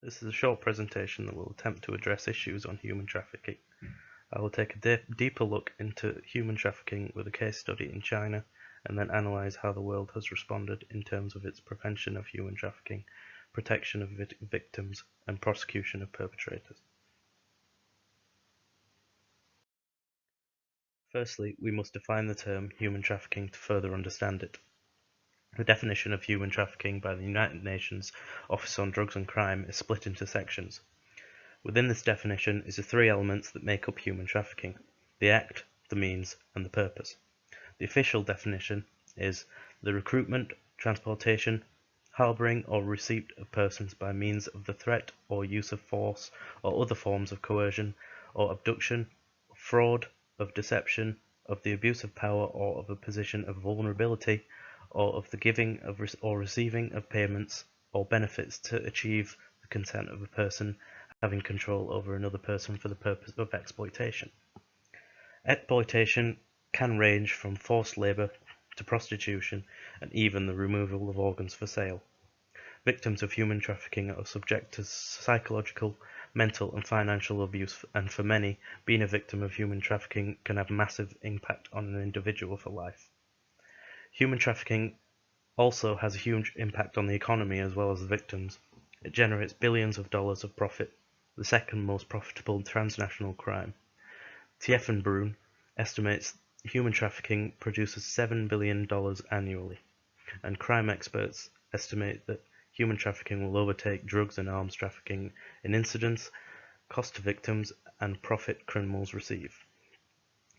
This is a short presentation that will attempt to address issues on human trafficking. I will take a deeper look into human trafficking with a case study in China, and then analyse how the world has responded in terms of its prevention of human trafficking, protection of victims, and prosecution of perpetrators. Firstly, we must define the term human trafficking to further understand it. The definition of human trafficking by the United Nations Office on Drugs and Crime is split into sections. Within this definition is the three elements that make up human trafficking: the act, the means, and the purpose. The official definition is the recruitment, transportation, harboring or receipt of persons by means of the threat or use of force or other forms of coercion or abduction, fraud, of deception, of the abuse of power or of a position of vulnerability, or of the giving of or receiving of payments or benefits to achieve the consent of a person having control over another person for the purpose of exploitation. Exploitation can range from forced labor to prostitution and even the removal of organs for sale. Victims of human trafficking are subject to psychological, mental and financial abuse, and for many, being a victim of human trafficking can have massive impact on an individual for life. Human trafficking also has a huge impact on the economy as well as the victims. It generates billions of dollars of profit, the second most profitable transnational crime. Tiefenbrun estimates human trafficking produces $7 billion annually, and crime experts estimate that human trafficking will overtake drugs and arms trafficking in incidence, cost to victims, and profit criminals receive.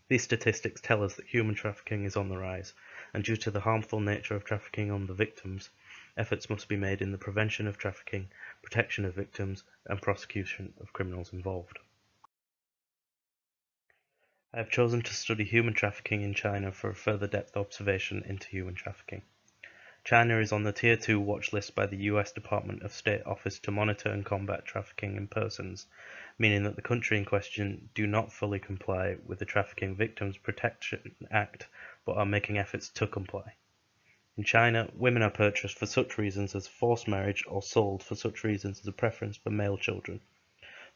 These statistics tell us that human trafficking is on the rise, and due to the harmful nature of trafficking on the victims, efforts must be made in the prevention of trafficking, protection of victims, and prosecution of criminals involved. I have chosen to study human trafficking in China for a further depth observation into human trafficking. China is on the Tier 2 watch list by the US Department of State Office to monitor and combat trafficking in persons, meaning that the country in question do not fully comply with the Trafficking Victims Protection Act, but are making efforts to comply. In China, women are purchased for such reasons as forced marriage or sold for such reasons as a preference for male children.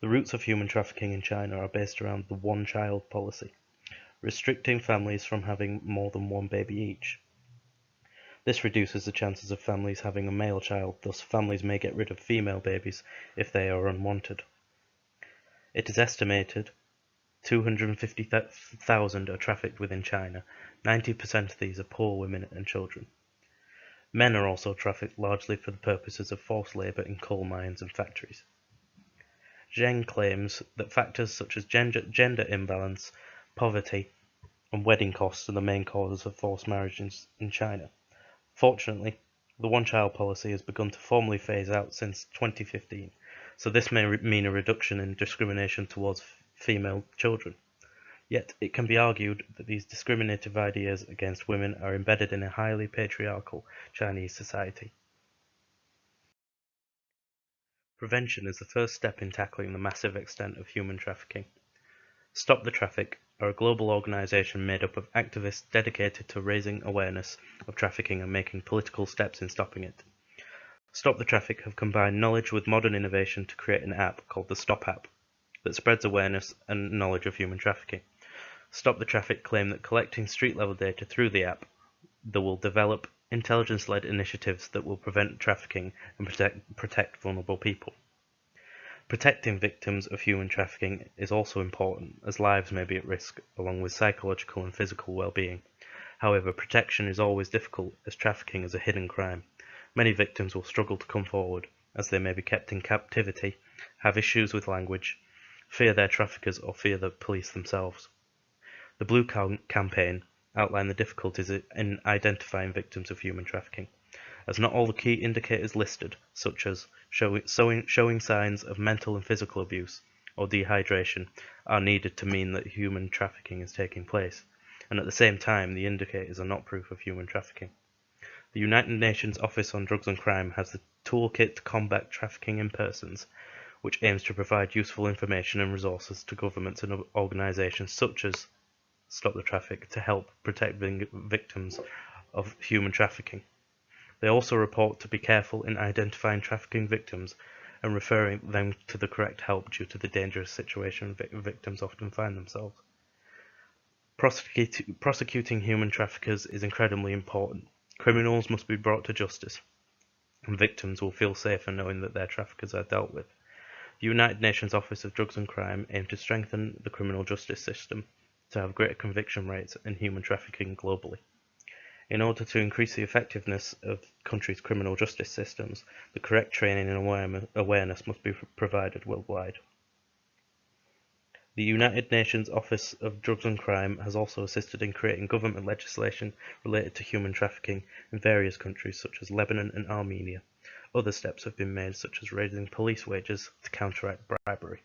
The roots of human trafficking in China are based around the one-child policy, restricting families from having more than one baby each. This reduces the chances of families having a male child, thus families may get rid of female babies if they are unwanted. It is estimated 250,000 are trafficked within China. 90% of these are poor women and children. Men are also trafficked largely for the purposes of forced labor in coal mines and factories. Zheng claims that factors such as gender imbalance, poverty, and wedding costs are the main causes of forced marriages in China. Fortunately, the one-child policy has begun to formally phase out since 2015, so this may mean a reduction in discrimination towards female children. Yet it can be argued that these discriminative ideas against women are embedded in a highly patriarchal Chinese society. Prevention is the first step in tackling the massive extent of human trafficking. Stop the Traffic are a global organization made up of activists dedicated to raising awareness of trafficking and making political steps in stopping it. Stop the Traffic have combined knowledge with modern innovation to create an app called the Stop app that spreads awareness and knowledge of human trafficking. Stop the Traffic claim that collecting street-level data through the app, they will develop intelligence-led initiatives that will prevent trafficking and protect vulnerable people. Protecting victims of human trafficking is also important, as lives may be at risk, along with psychological and physical well-being. However, protection is always difficult, as trafficking is a hidden crime. Many victims will struggle to come forward, as they may be kept in captivity, have issues with language, fear their traffickers, or fear the police themselves. The Blue Campaign outlined the difficulties in identifying victims of human trafficking, as not all the key indicators listed, such as showing signs of mental and physical abuse or dehydration, are needed to mean that human trafficking is taking place, and at the same time the indicators are not proof of human trafficking. The United Nations Office on Drugs and Crime has the Toolkit to Combat Trafficking in Persons, which aims to provide useful information and resources to governments and organizations such as Stop the Traffic to help protect victims of human trafficking. They also report to be careful in identifying trafficking victims and referring them to the correct help due to the dangerous situation victims often find themselves. Prosecuting human traffickers is incredibly important. Criminals must be brought to justice, and victims will feel safer knowing that their traffickers are dealt with. The United Nations Office of Drugs and Crime aims to strengthen the criminal justice system to have greater conviction rates in human trafficking globally. In order to increase the effectiveness of countries' criminal justice systems, the correct training and awareness must be provided worldwide. The United Nations Office of Drugs and Crime has also assisted in creating government legislation related to human trafficking in various countries such as Lebanon and Armenia. Other steps have been made, such as raising police wages to counteract bribery.